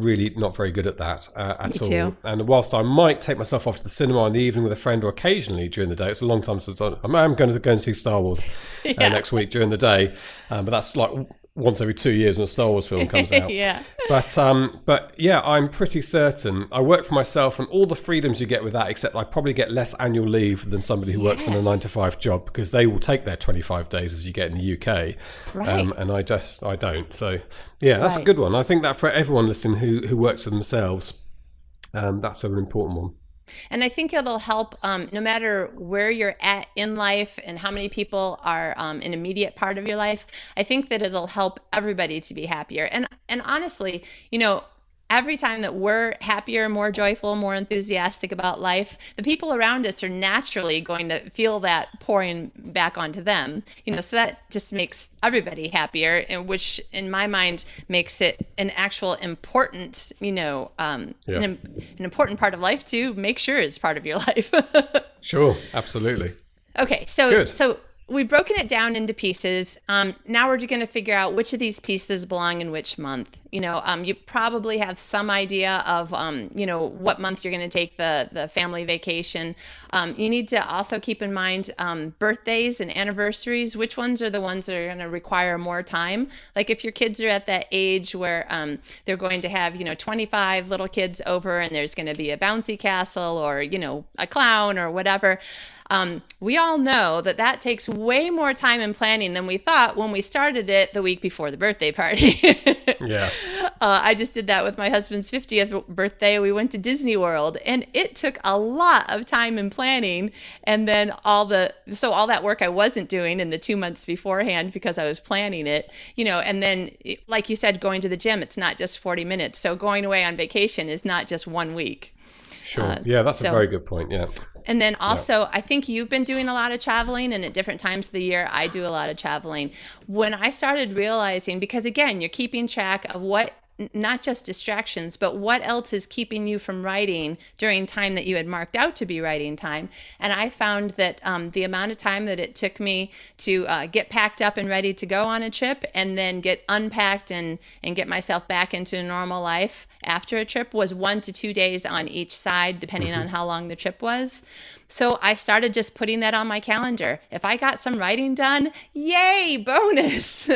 really not very good at that at all. too. And whilst I might take myself off to the cinema in the evening with a friend or occasionally during the day, it's a long time since I'm going to go and see Star Wars next week during the day, but that's like once every 2 years when a Star Wars film comes out. Yeah. But yeah, I'm pretty certain I work for myself, and all the freedoms you get with that, except I probably get less annual leave than somebody who works in a 9-to-5 job, because they will take their 25 days as you get in the UK. Right. And I don't. So yeah, that's a good one. I think that for everyone listening who works for themselves, that's an important one. And I think it'll help no matter where you're at in life and how many people are an immediate part of your life. I think that it'll help everybody to be happier. And honestly, every time that we're happier, more joyful, more enthusiastic about life, the people around us are naturally going to feel that pouring back onto them. So that just makes everybody happier, and which in my mind makes it an actual important, an important part of life to make sure is part of your life. Sure, absolutely. Okay, so Good. So we've broken it down into pieces. Now we're going to figure out which of these pieces belong in which month. You probably have some idea of, what month you're going to take the family vacation. You need to also keep in mind birthdays and anniversaries. Which ones are the ones that are going to require more time? Like if your kids are at that age where they're going to have, 25 little kids over, and there's going to be a bouncy castle or, a clown or whatever. We all know that takes way more time and planning than we thought when we started it the week before the birthday party. Yeah. I just did that with my husband's 50th birthday. We went to Disney World, and it took a lot of time and planning. And then all that work I wasn't doing in the 2 months beforehand because I was planning it, and then like you said, going to the gym, it's not just 40 minutes. So going away on vacation is not just 1 week. Sure. Yeah, that's a very good point. Yeah. And then also, I think you've been doing a lot of traveling, and at different times of the year, I do a lot of traveling. When I started realizing, because again, you're keeping track of what, not just distractions, but what else is keeping you from writing during time that you had marked out to be writing time. And I found that the amount of time that it took me to get packed up and ready to go on a trip, and then get unpacked and get myself back into normal life after a trip was 1 to 2 days on each side, depending on how long the trip was. So I started just putting that on my calendar. If I got some writing done, yay, bonus.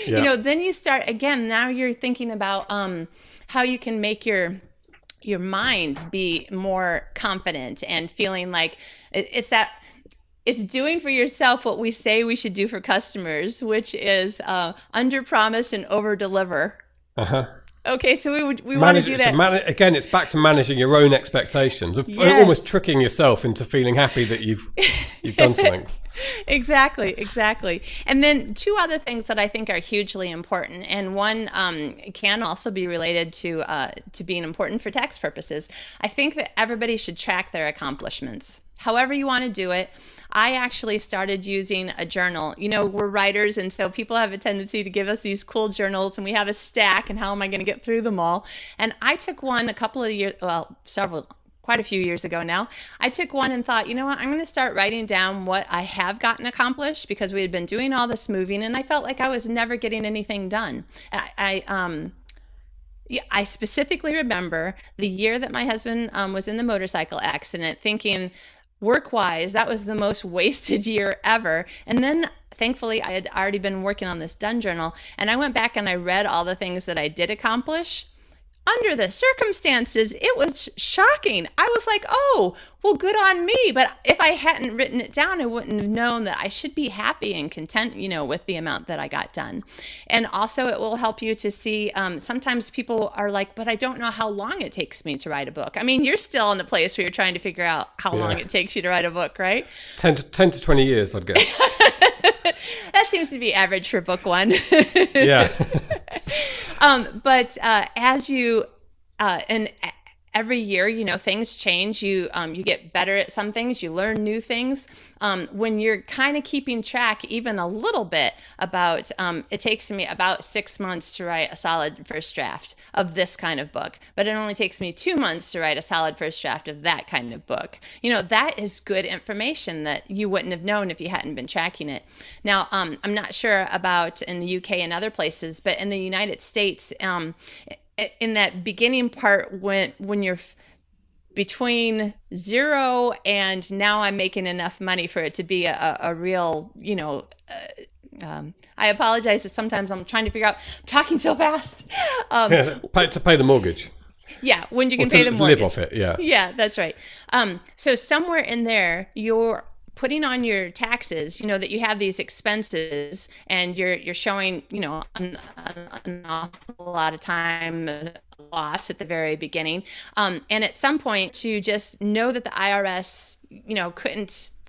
Yeah. Then you start, again, now you're thinking about how you can make your mind be more confident and feeling like it's that it's doing for yourself what we say we should do for customers, which is under promise and over deliver. Okay, so we want to do that. So again, it's back to managing your own expectations, of almost tricking yourself into feeling happy that you've done something. Exactly. And then two other things that I think are hugely important, and one can also be related to being important for tax purposes. I think that everybody should track their accomplishments. However you want to do it. I actually started using a journal. You know, we're writers, and so people have a tendency to give us these cool journals, and we have a stack, and how am I going to get through them all? And I took one quite a few years ago now. I took one and thought, you know what, I'm going to start writing down what I have gotten accomplished, because we had been doing all this moving, and I felt like I was never getting anything done. I specifically remember the year that my husband was in the motorcycle accident, thinking, work-wise, that was the most wasted year ever. And then thankfully I had already been working on this done journal, and I went back and I read all the things that I did accomplish. Under the circumstances, it was shocking. I was like, oh, well, good on me. But if I hadn't written it down, I wouldn't have known that I should be happy and content, with the amount that I got done. And also it will help you to see, sometimes people are like, but I don't know how long it takes me to write a book. I mean, you're still in the place where you're trying to figure out how long it takes you to write a book, right? 10 to 20 years, I'd guess. That seems to be average for book one. Yeah. But as you and every year, things change. You get better at some things. You learn new things. When you're kind of keeping track, even a little bit, about it takes me about 6 months to write a solid first draft of this kind of book, but it only takes me 2 months to write a solid first draft of that kind of book. That is good information that you wouldn't have known if you hadn't been tracking it. Now, I'm not sure about in the UK and other places, but in the United States, in that beginning part, when you're between zero and now I'm making enough money for it to be a real, I apologize that sometimes I'm trying to figure out, I'm talking so fast. To pay the mortgage. Yeah, when you can pay the mortgage. Live off it, yeah. Yeah, that's right. So somewhere in there, you're putting on your taxes, that you have these expenses, and you're showing, an awful lot of time loss at the very beginning. And at some point, to just know that the IRS,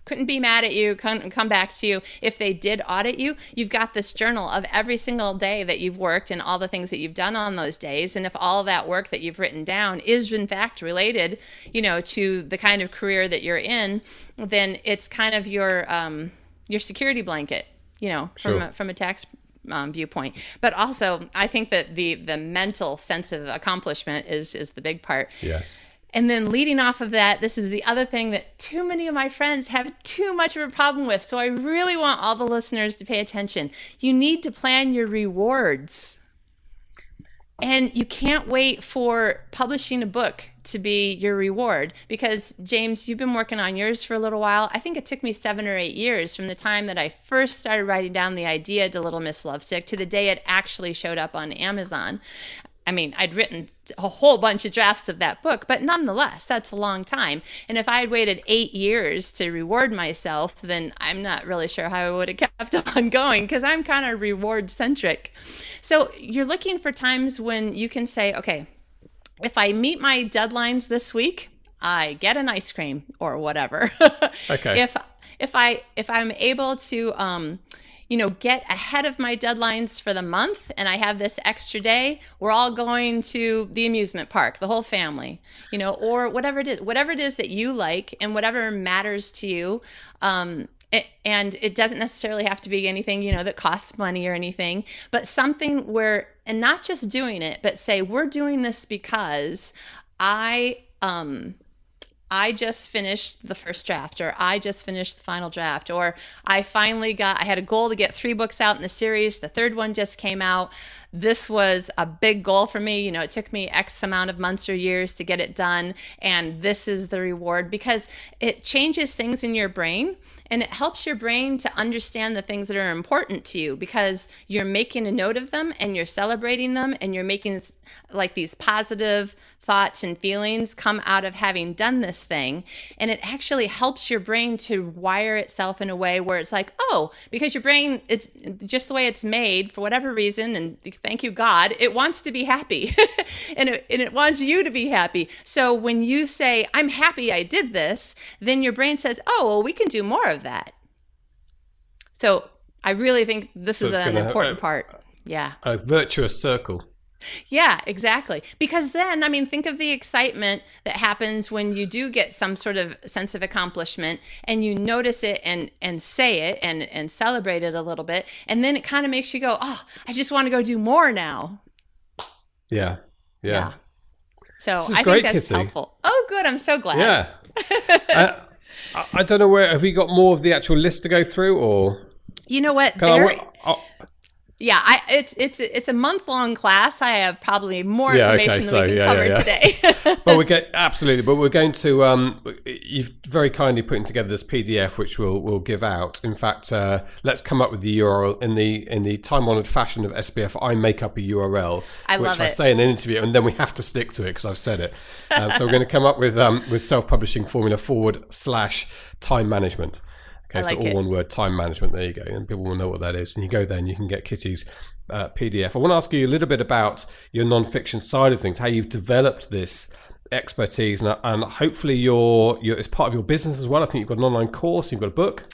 couldn't be mad at you, couldn't come back to you. If they did audit you, you've got this journal of every single day that you've worked and all the things that you've done on those days. And if all of that work that you've written down is in fact related, to the kind of career that you're in, then it's kind of your security blanket, from a tax viewpoint. But also, I think that the mental sense of accomplishment is the big part. Yes. And then leading off of that, this is the other thing that too many of my friends have too much of a problem with. So I really want all the listeners to pay attention. You need to plan your rewards. And you can't wait for publishing a book to be your reward, because James, you've been working on yours for a little while. I think it took me 7 or 8 years from the time that I first started writing down the idea to Little Miss Lovesick to the day it actually showed up on Amazon. I mean, I'd written a whole bunch of drafts of that book, but nonetheless, that's a long time. And if I had waited 8 years to reward myself, then I'm not really sure how I would have kept on going, because I'm kind of reward centric. So you're looking for times when you can say, okay, if I meet my deadlines this week, I get an ice cream or whatever. Okay. If I'm able to get ahead of my deadlines for the month and I have this extra day, we're all going to the amusement park, the whole family, or whatever it is that you like and whatever matters to you. And it doesn't necessarily have to be anything, that costs money or anything, but something where, and not just doing it, but say, we're doing this because I just finished the first draft, or I just finished the final draft, or I had a goal to get 3 books out in the series. The 3rd one just came out. This was a big goal for me. It took me X amount of months or years to get it done. And this is the reward, because it changes things in your brain. And it helps your brain to understand the things that are important to you because you're making a note of them and you're celebrating them and you're making like these positive thoughts and feelings come out of having done this thing. And it actually helps your brain to wire itself in a way where it's like, oh, because your brain, it's just the way it's made for whatever reason, and thank you God, it wants to be happy and it wants you to be happy. So when you say, I'm happy I did this, then your brain says, oh, well, we can do more of that. So I really think this is an important part. Yeah. A virtuous circle. Yeah, exactly. Because then, I mean, think of the excitement that happens when you do get some sort of sense of accomplishment and you notice it and say it and celebrate it a little bit. And then it kind of makes you go, oh, I just want to go do more now. Yeah. So I think that's Kitty. Helpful. Oh, good. I'm so glad. Yeah. I don't know have you got more of the actual list to go through, or? You know what? Yeah, it's a month-long class. I have probably more information than we can cover today. But we're going to you've very kindly putting together this PDF, which we'll give out. In fact, let's come up with the URL in the time-honored fashion of SBF. I make up a URL, which I say in an interview, and then we have to stick to it because I've said it. So we're going to come up with self-publishing formula / time management. Okay, so all one word, time management. There you go. And people will know what that is. And you go there and you can get Kitty's PDF. I want to ask you a little bit about your nonfiction side of things, how you've developed this expertise, and hopefully it's part of your business as well. I think you've got an online course, you've got a book.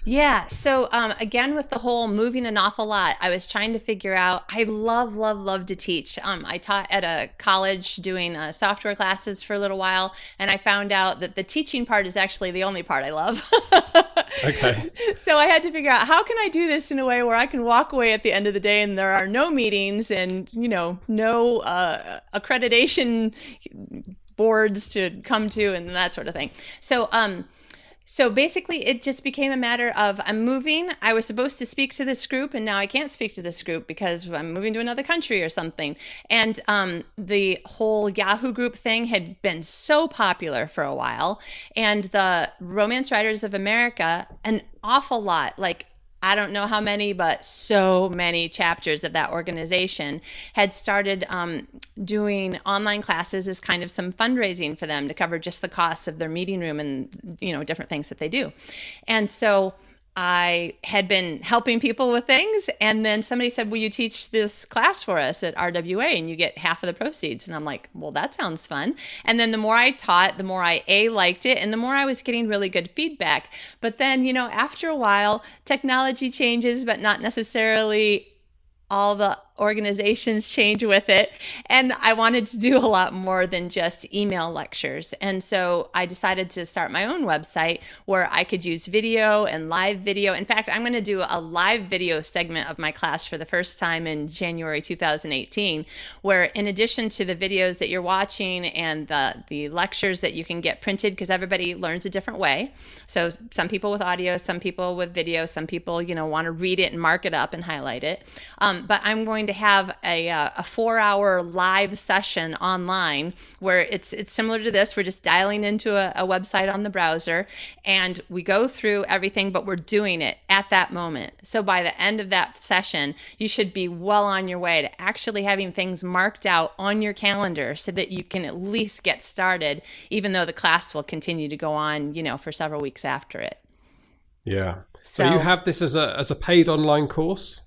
Yeah. So again, with the whole moving an awful lot, I was trying to figure out, I love to teach. I taught at a college doing software classes for a little while, and I found out that the teaching part is actually the only part I love. Okay. So I had to figure out, how can I do this in a way where I can walk away at the end of the day and there are no meetings and, no accreditation boards to come to and that sort of thing. So basically, it just became a matter of I'm moving. I was supposed to speak to this group, and now I can't speak to this group because I'm moving to another country or something. And the whole Yahoo group thing had been so popular for a while. And the Romance Writers of America, an awful lot, like I don't know how many, but so many chapters of that organization had started doing online classes as kind of some fundraising for them to cover just the costs of their meeting room and, different things that they do. And so I had been helping people with things, and then somebody said, will you teach this class for us at RWA and you get half of the proceeds? And I'm like, well, that sounds fun. And then the more I taught, the more I liked it, and the more I was getting really good feedback. But then, after a while, technology changes, but not necessarily all the organizations change with it. And I wanted to do a lot more than just email lectures. And so I decided to start my own website where I could use video and live video. In fact, I'm going to do a live video segment of my class for the first time in January 2018, where in addition to the videos that you're watching and the lectures that you can get printed, because everybody learns a different way. So some people with audio, some people with video, some people, want to read it and mark it up and highlight it. But I'm going to have a 4-hour live session online where it's similar to this. We're just dialing into a website on the browser and we go through everything, but we're doing it at that moment. So by the end of that session, you should be well on your way to actually having things marked out on your calendar so that you can at least get started, even though the class will continue to go on, for several weeks after it. Yeah. So you have this as a paid online course?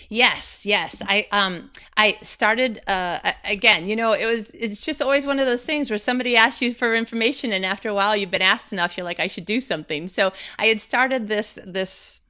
Yes. I started again. It's just always one of those things where somebody asks you for information, and after a while, you've been asked enough. You're like, I should do something. So I had started this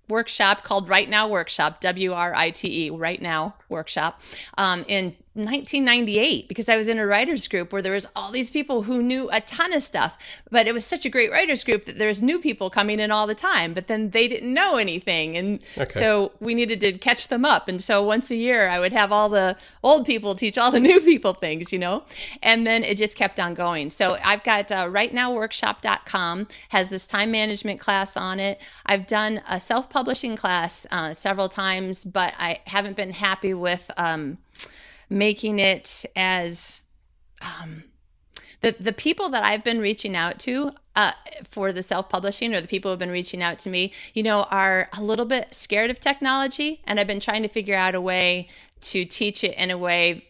workshop called Right Now Workshop, WRITE, Right Now Workshop, in 1998, because I was in a writers group where there was all these people who knew a ton of stuff, but it was such a great writers group that there's new people coming in all the time, but then they didn't know anything. And so we needed to catch them up. And so once a year I would have all the old people teach all the new people things, and then it just kept on going. So I've got rightnowworkshop.com has this time management class on it. I've done a self-publishing class several times, but I haven't been happy with making it as the people that I've been reaching out to for the self-publishing or the people who have been reaching out to me, are a little bit scared of technology. And I've been trying to figure out a way to teach it in a way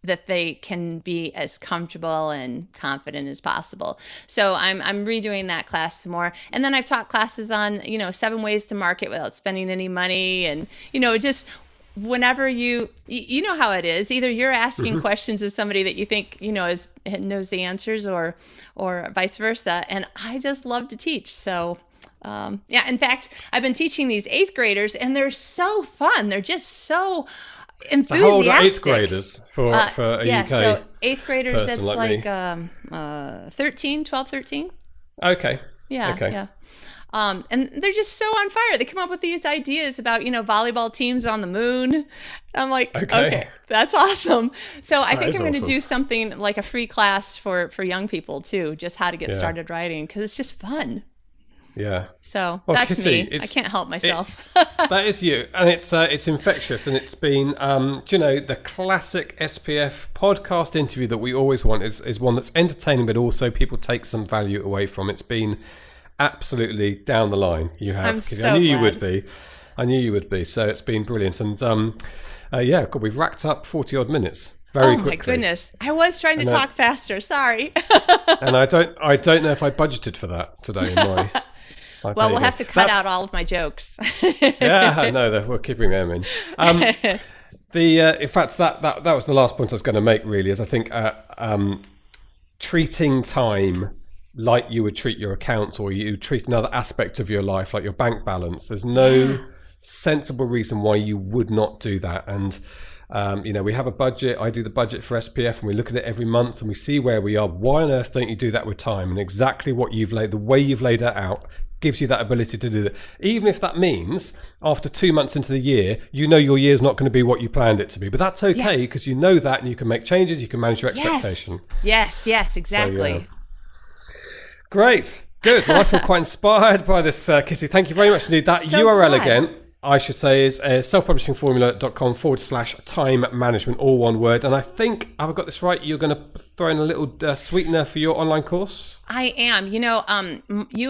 that they can be as comfortable and confident as possible. So I'm redoing that class some more. And then I've taught classes on, 7 ways to market without spending any money. And, just whenever you know how it is, either you're asking questions of somebody that you think, knows the answers or vice versa. And I just love to teach. So in fact, I've been teaching these 8th graders and they're so fun. They're just so enthusiastic. So how old are 8th graders for a UK so 8th graders, that's like 12, 13. Okay. Yeah. Okay. Yeah. And they're just so on fire. They come up with these ideas about, volleyball teams on the moon. I'm like, okay, that's awesome. So I think I'm going to do something like a free class for young people too, just how to get started writing, because it's just fun. Yeah. So that's Kitty, me. I can't help myself. That is you, and it's infectious, and it's been the classic SPF podcast interview that we always want is one that's entertaining, but also people take some value away from. It's been absolutely down the line. You have. I'm so I knew glad. you would be. I knew you would be. So it's been brilliant, and God, we've racked up 40 odd minutes. Very quickly. My goodness. I was trying to talk faster. Sorry. And I don't know if I budgeted for that today in my. Well, we'll have to cut out all of my jokes. Yeah, no, we're keeping them in. In fact, that was the last point I was going to make. Really, is I think treating time like you would treat your accounts, or you treat another aspect of your life, like your bank balance. There's no sensible reason why you would not do that. And we have a budget. I do the budget for SPF, and we look at it every month, and we see where we are. Why on earth don't you do that with time? And exactly what the way you've laid it out gives you that ability to do that. Even if that means after 2 months into the year, your year's not going to be what you planned it to be. But that's okay, because you know that, and you can make changes, you can manage your expectation. Yes, exactly. So, great. Good. Well, I feel quite inspired by this, Kitty. Thank you very much indeed. That So URL glad. again, I should say, is selfpublishingformula.com/time management, all one word. And I think, have I got this right? You're going to throw in a little sweetener for your online course? I am. You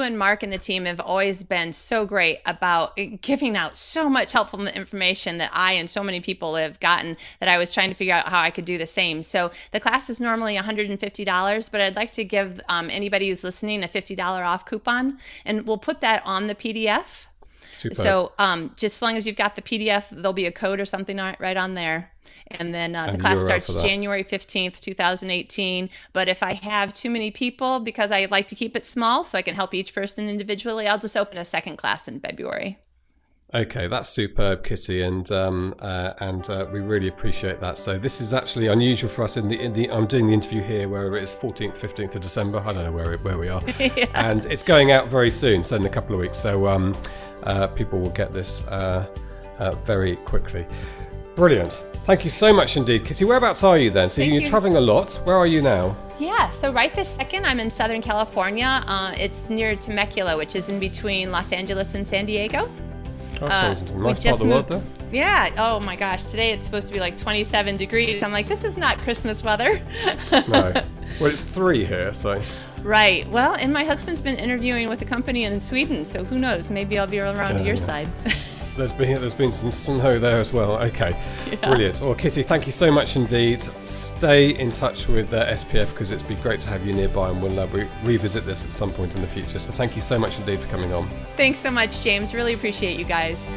and Mark and the team have always been so great about giving out so much helpful information that I and so many people have gotten, that I was trying to figure out how I could do the same. So the class is normally $150, but I'd like to give anybody who's listening a $50 off coupon, and we'll put that on the PDF. Super. So just as long as you've got the PDF, there'll be a code or something right on there. And then the class starts January 15th, 2018. But if I have too many people, because I like to keep it small so I can help each person individually, I'll just open a second class in February. Okay, that's superb, Kitty, and we really appreciate that. So this is actually unusual for us. I'm doing the interview here, where it is 14th, 15th of December. I don't know where we are, and it's going out very soon, so in a couple of weeks. So people will get this very quickly. Brilliant. Thank you so much indeed, Kitty. Whereabouts are you then? So you're traveling a lot. Where are you now? Yeah, so right this second, I'm in Southern California. It's near Temecula, which is in between Los Angeles and San Diego. Oh, sounds a nice part of the world there. Yeah. Oh my gosh. Today it's supposed to be like 27 degrees. I'm like, this is not Christmas weather. No. Well, it's 3 here, so. Right. Well, and my husband's been interviewing with a company in Sweden, so who knows? Maybe I'll be around your side. There's been some snow there as well. Okay, Brilliant. Well, Kitty, thank you so much indeed. Stay in touch with SPF, because it'd be great to have you nearby, and we'll revisit this at some point in the future. So thank you so much indeed for coming on. Thanks so much, James. Really appreciate you guys.